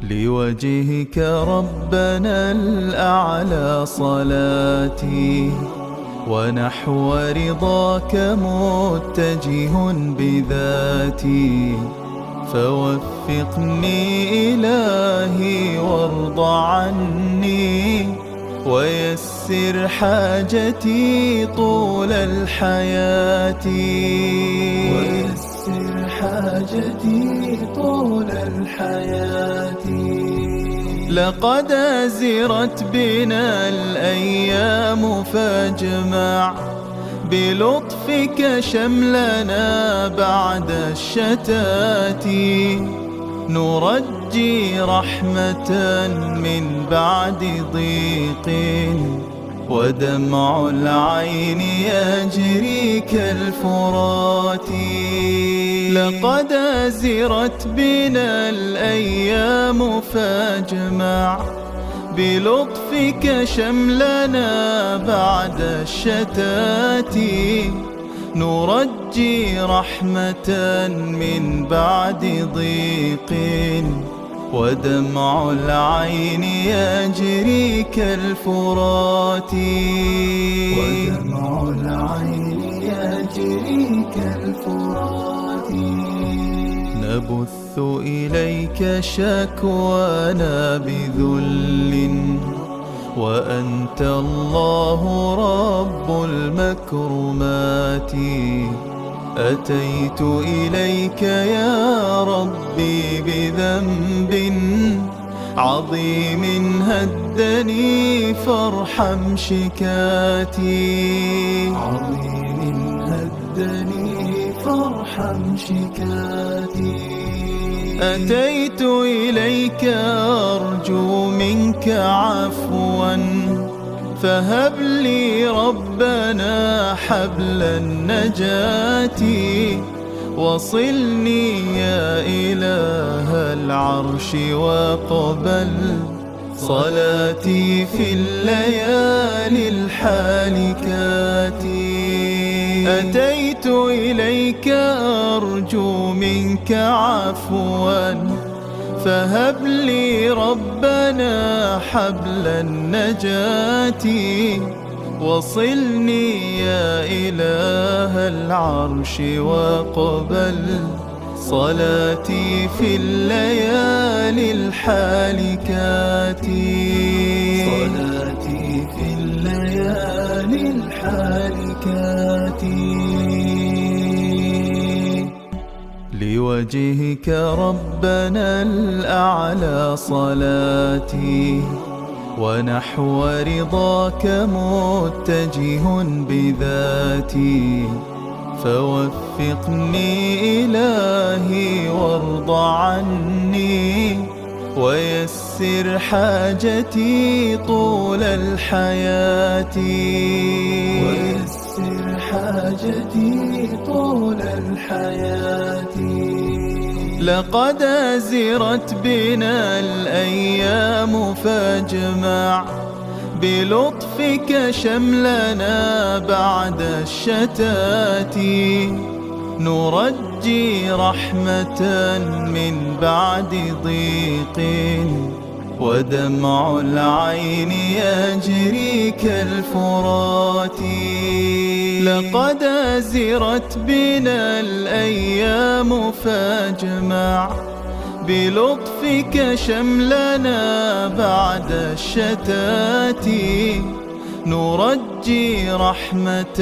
لوجهك ربنا الأعلى صلاتي، ونحو رضاك متجه بذاتي. فوفقني إلهي وارض عني، ويسر حاجتي طول الحياة. ويسر حاجتي طول الحياة. لقد أزرت بنا الأيام فاجمع بلطفك شملنا بعد الشتات. نرجي رحمة من بعد ضيق، ودمع العين يجري كالفرات. لقد أزرت بنا الأيام فاجمع بلطفك شملنا بعد الشتات. نرجي رحمة من بعد ضيق، ودمع العين يجري كالفرات. ودمع العين يجري كالفرات. نبث إليك شكوانا بذل، وأنت الله رب المكرمات. أتيت إليك يا ربي بذنب عظيم هدني فارحم شكاتي. عظيم هدني فارحم شكاتي. أتيت إليك أرجو منك عفوا، فهب لي ربنا حبل النجاة. وصلني يا إله العرش واقبل صلاتي في الليالي الحالكات. أتيت إليك أرجو منك عفوا، فهب لي ربنا حبل النجاة. وصلني يا إله العرش واقبل صلاتي في الليالي الحالكات. صلاتي في الليالي الحالكات. لوجهك ربنا الأعلى صلاتي، ونحو رضاك متجه بذاتي. فوفقني إلهي وارض عني، ويسر حاجتي طول الحياة. ويسر حاجتي طول الحياة. لقد أزرت بنا الأيام فاجمع بلطفك شملنا بعد الشتات. نرجي رحمة من بعد ضيق، ودمع العين يجري كالفرات. لقد أزرت بنا الأيام فاجمع بلطفك شملنا بعد الشتات. نرجي رحمة